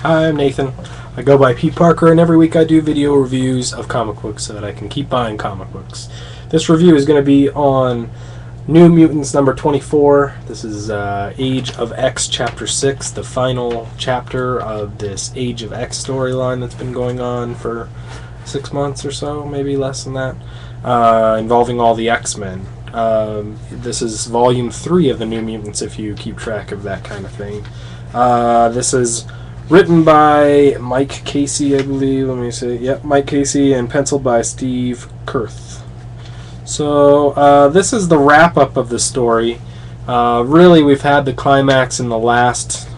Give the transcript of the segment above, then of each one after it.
Hi, I'm Nathan. I go by Peteparker, and every week I do video reviews of comic books so that I can keep buying comic books. This review is going to be on New Mutants number 24. This is Age of X chapter 6, the final chapter of this Age of X storyline that's been going on for 6 months or so, maybe less than that, involving all the X-Men. This is volume 3 of the New Mutants, if you keep track of that kind of thing. This is written by Mike Casey, I believe. Let me see. Yep, Mike Casey, and penciled by Steve Kurth. So this is the wrap-up of the story. Really, we've had the climax in the last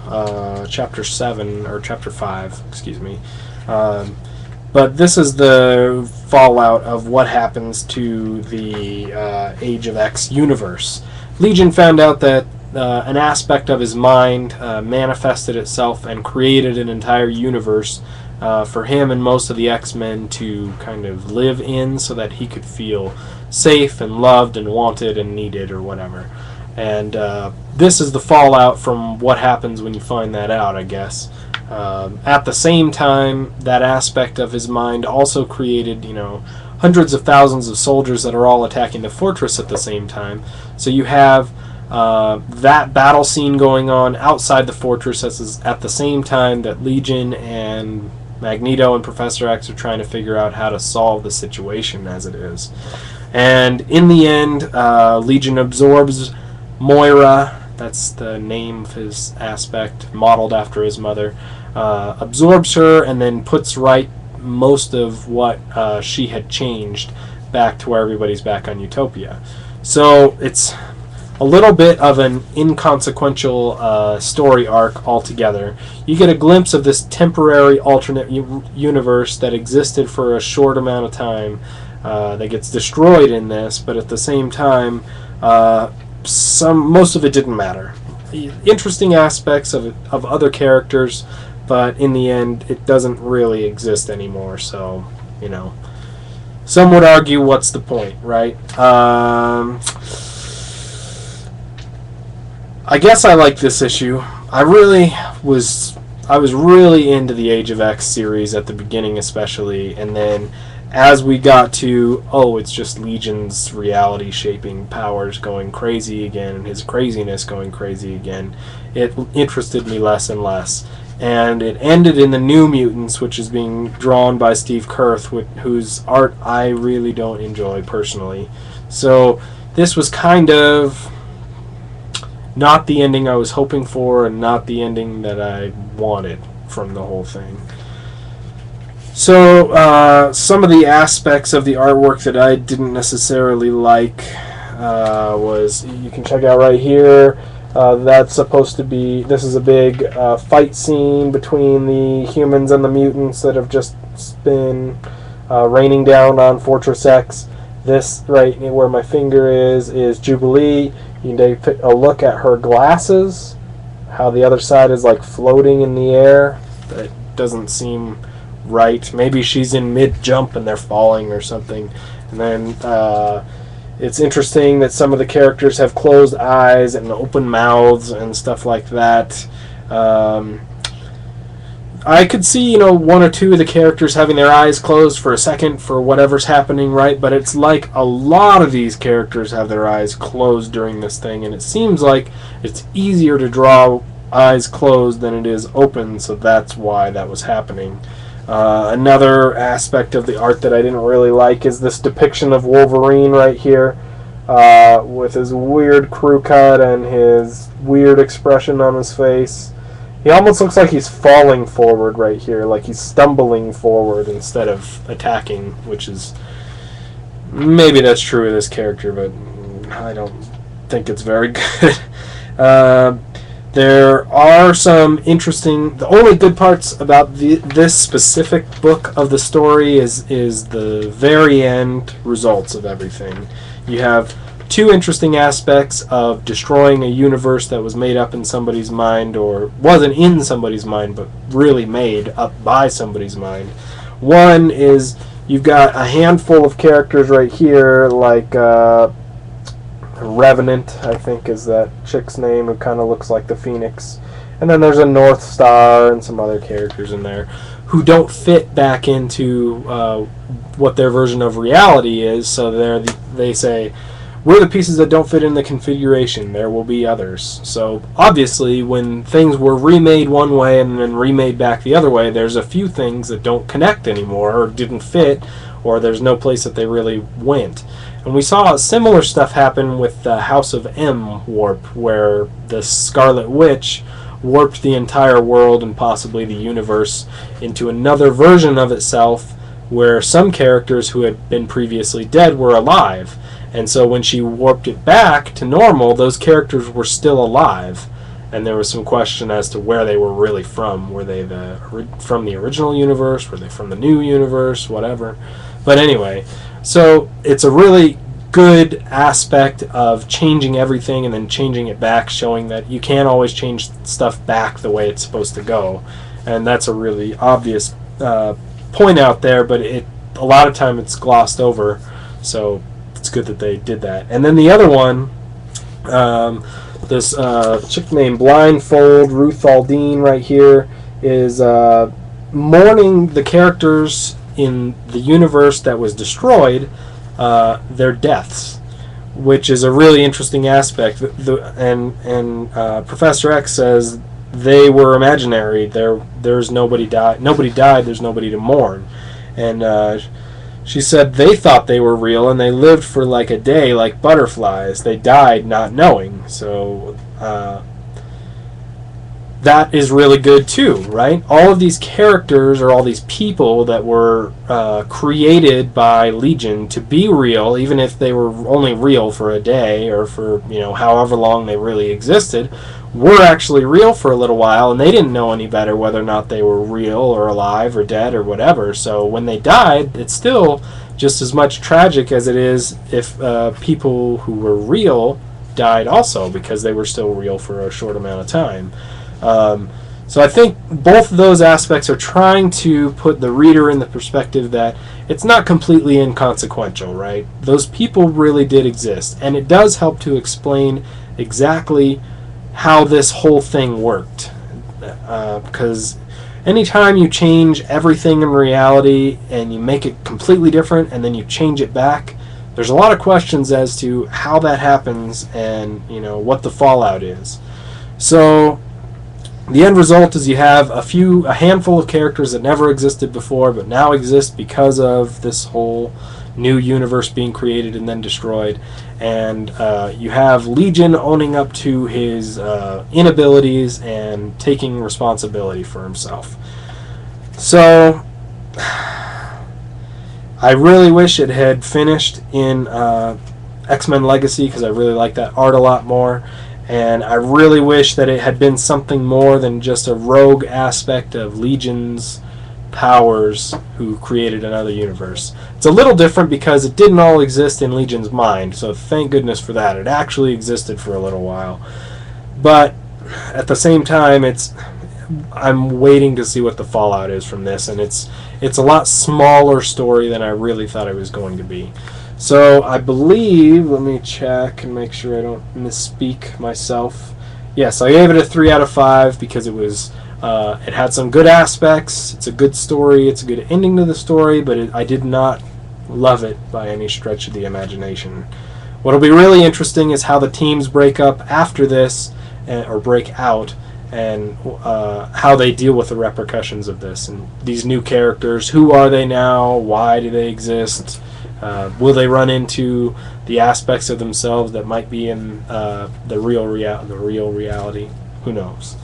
chapter 7, or chapter 5, excuse me. But this is the fallout of what happens to the Age of X universe. Legion found out that an aspect of his mind manifested itself and created an entire universe for him and most of the X-Men to kind of live in, so that he could feel safe and loved and wanted and needed or whatever. And this is the fallout from what happens when you find that out, I guess. At the same time, that aspect of his mind also created, hundreds of thousands of soldiers that are all attacking the fortress at the same time. So you have that battle scene going on outside the fortress at the same time that Legion and Magneto and Professor X are trying to figure out how to solve the situation as it is. And in the end, Legion absorbs Moira, that's the name of his aspect, modeled after his mother, absorbs her and then puts right most of what she had changed back to where everybody's back on Utopia. So it's a little bit of an inconsequential story arc altogether. You get a glimpse of this temporary alternate universe that existed for a short amount of time that gets destroyed in this, but at the same time, most of it didn't matter. Interesting aspects of other characters, but in the end, it doesn't really exist anymore, so, some would argue, what's the point, right? I guess I like this issue. I was really into the Age of X series at the beginning, especially, and then as we got to, it's just Legion's reality shaping powers going crazy again, and his craziness going crazy again, it interested me less and less. And it ended in the New Mutants, which is being drawn by Steve Kurth, whose art I really don't enjoy personally. So this was kind of not the ending I was hoping for, and not the ending that I wanted from the whole thing. So some of the aspects of the artwork that I didn't necessarily like was, you can check out right here, that's supposed to be, this is a big fight scene between the humans and the mutants that have just been raining down on Fortress X. This right where my finger is Jubilee. You can take a look at her glasses, how the other side is like floating in the air. That doesn't seem right. Maybe she's in mid-jump and they're falling or something. And then it's interesting that some of the characters have closed eyes and open mouths and stuff like that. I could see, one or two of the characters having their eyes closed for a second for whatever's happening, right? But it's like a lot of these characters have their eyes closed during this thing, and it seems like it's easier to draw eyes closed than it is open, so that's why that was happening. Another aspect of the art that I didn't really like is this depiction of Wolverine right here, with his weird crew cut and his weird expression on his face. He almost looks like he's falling forward right here, like he's stumbling forward instead of attacking, which is, maybe that's true of this character, but I don't think it's very good. There are some interesting, the only good parts about this specific book of the story is the very end results of everything. You have two interesting aspects of destroying a universe that was made up in somebody's mind, or wasn't in somebody's mind, but really made up by somebody's mind. One is you've got a handful of characters right here, like Revenant, I think is that chick's name, who kind of looks like the Phoenix. And then there's a North Star and some other characters in there who don't fit back into what their version of reality is. So they say, we're the pieces that don't fit in the configuration. There will be others. So obviously, when things were remade one way and then remade back the other way, there's a few things that don't connect anymore or didn't fit, or there's no place that they really went. And we saw similar stuff happen with the House of M warp, where the Scarlet Witch warped the entire world and possibly the universe into another version of itself, where some characters who had been previously dead were alive. And so when she warped it back to normal, those characters were still alive. And there was some question as to where they were really from. Were they from the original universe? Were they from the new universe? Whatever. But anyway, so it's a really good aspect of changing everything and then changing it back, showing that you can't always change stuff back the way it's supposed to go. And that's a really obvious point out there, but a lot of time it's glossed over. So it's good that they did that. And then the other one, this chick named Blindfold, Ruth Aldine right here, is mourning the characters in the universe that was destroyed, their deaths, which is a really interesting aspect. And Professor X says they were imaginary. There's nobody died. Nobody died. There's nobody to mourn. And she said they thought they were real, and they lived for like a day like butterflies. They died not knowing. So that is really good too, right? All of these characters, or all these people that were created by Legion to be real, even if they were only real for a day or for, however long they really existed, were actually real for a little while, and they didn't know any better whether or not they were real or alive or dead or whatever. So when they died, it's still just as much tragic as it is if people who were real died also, because they were still real for a short amount of time. So I think both of those aspects are trying to put the reader in the perspective that it's not completely inconsequential, right? Those people really did exist, and it does help to explain exactly how this whole thing worked, because anytime you change everything in reality and you make it completely different and then you change it back, there's a lot of questions as to how that happens and what the fallout is. So the end result is you have a handful of characters that never existed before but now exist because of this whole new universe being created and then destroyed, and you have Legion owning up to his inabilities and taking responsibility for himself. So I really wish it had finished in X-Men Legacy, because I really like that art a lot more, and I really wish that it had been something more than just a rogue aspect of Legion's powers who created another universe. It's a little different because it didn't all exist in Legion's mind, so thank goodness for that. It actually existed for a little while. But at the same time, I'm waiting to see what the fallout is from this, and it's a lot smaller story than I really thought it was going to be. So I believe, let me check and make sure I don't misspeak myself. Yes, I gave it a 3 out of 5 because it had some good aspects. It's a good story. It's a good ending to the story, but I did not love it by any stretch of the imagination. What'll be really interesting is how the teams break up after this, or break out, and how they deal with the repercussions of this. And these new characters, who are they now? Why do they exist? Will they run into the aspects of themselves that might be in the real reality? Who knows?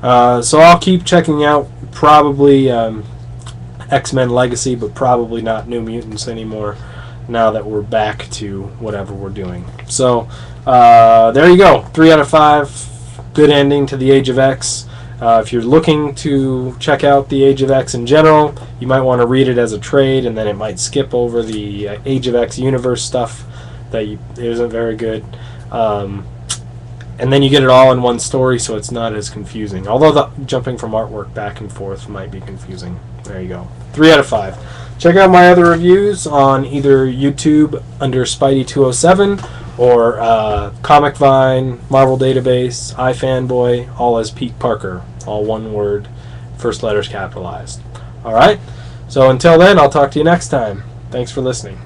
So I'll keep checking out probably X-Men Legacy, but probably not New Mutants anymore now that we're back to whatever we're doing. So there you go. 3 out of 5. Good ending to the Age of X. If you're looking to check out the Age of X in general, you might want to read it as a trade, and then it might skip over the Age of X universe stuff that isn't very good. And then you get it all in one story, so it's not as confusing. Although the jumping from artwork back and forth might be confusing. There you go. 3 out of 5. Check out my other reviews on either YouTube under Spidey207 or Comic Vine, Marvel Database, iFanboy, all as Pete Parker, all one word, first letters capitalized. All right. So until then, I'll talk to you next time. Thanks for listening.